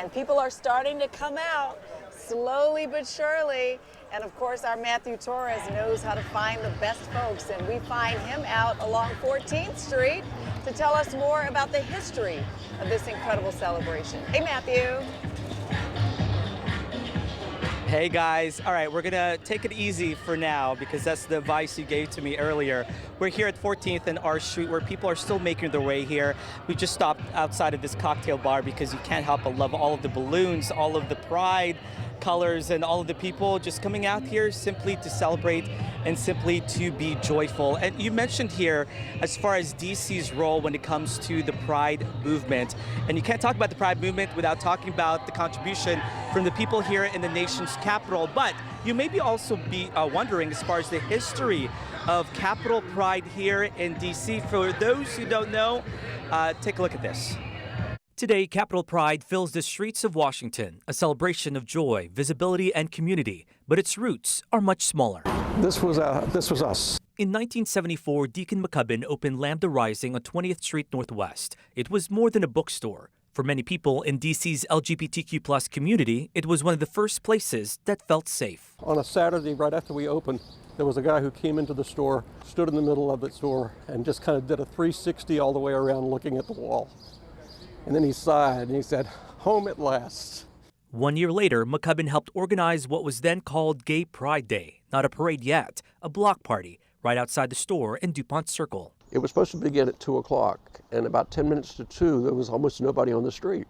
and people are starting to come out slowly but surely. And of course, our Matthew Torres knows how to find the best folks, and we find him out along 14th Street to tell us more about the history of this incredible celebration. Hey, Matthew. Hey guys, all right, we're gonna take it easy for now because that's the advice you gave to me earlier. We're here at 14th and R Street where people are still making their way here. We just stopped outside of this cocktail bar because you can't help but love all of the balloons, all of the pride colors, and all of the people just coming out here simply to celebrate and simply to be joyful. And you mentioned here as far as DC's role when it comes to the Pride movement. And you can't talk about the Pride movement without talking about the contribution from the people here in the nation's capital. But you may be also be wondering as far as the history of Capitol Pride here in DC. For those who don't know, take a look at this. Today, Capitol Pride fills the streets of Washington, a celebration of joy, visibility, and community, but its roots are much smaller. This was us. In 1974, Deacon McCubbin opened Lambda Rising on 20th Street Northwest. It was more than a bookstore. For many people in DC's LGBTQ+ community, it was one of the first places that felt safe. On a Saturday, right after we opened, there was a guy who came into the store, stood in the middle of the store, and just kind of did a 360 all the way around looking at the wall. And then he sighed and he said, "Home at last." 1 year later, McCubbin helped organize what was then called Gay Pride Day. Not a parade yet, a block party right outside the store in DuPont Circle. It was supposed to begin at 2 o'clock, and about 10 minutes to 2, there was almost nobody on the street.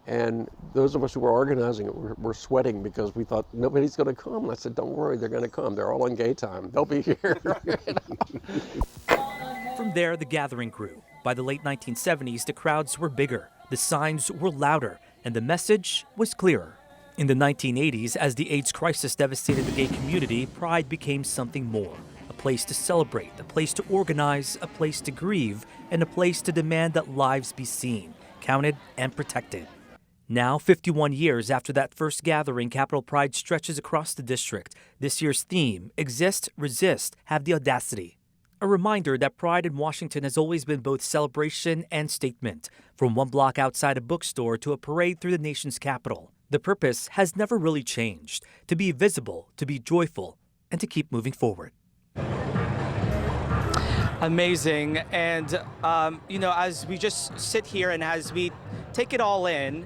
And those of us who were organizing it were sweating because we thought, nobody's going to come. And I said, don't worry, they're going to come. They're all on gay time. They'll be here. From there, the gathering grew. By the late 1970s, the crowds were bigger, the signs were louder, and the message was clearer. In the 1980s, as the AIDS crisis devastated the gay community, Pride became something more. A place to celebrate, a place to organize, a place to grieve, and a place to demand that lives be seen, counted, and protected. Now, 51 years after that first gathering, Capitol Pride stretches across the district. This year's theme, Exist, Resist, Have the Audacity. A reminder that Pride in Washington has always been both celebration and statement. From one block outside a bookstore to a parade through the nation's capital, the purpose has never really changed: to be visible, to be joyful, and to keep moving forward. Amazing. And, as we just sit here and as we take it all in,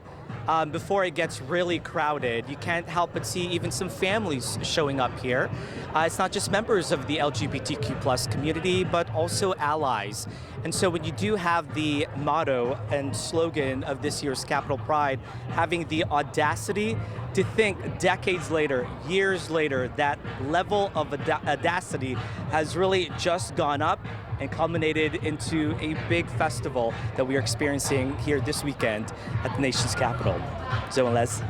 before it gets really crowded, you can't help but see even some families showing up here. It's not just members of the LGBTQ+ community, but also allies. And so when you do have the motto and slogan of this year's Capitol Pride, having the audacity to think decades later, years later, that level of audacity has really just gone up and culminated into a big festival that we are experiencing here this weekend at the nation's capital. Zoe and Les.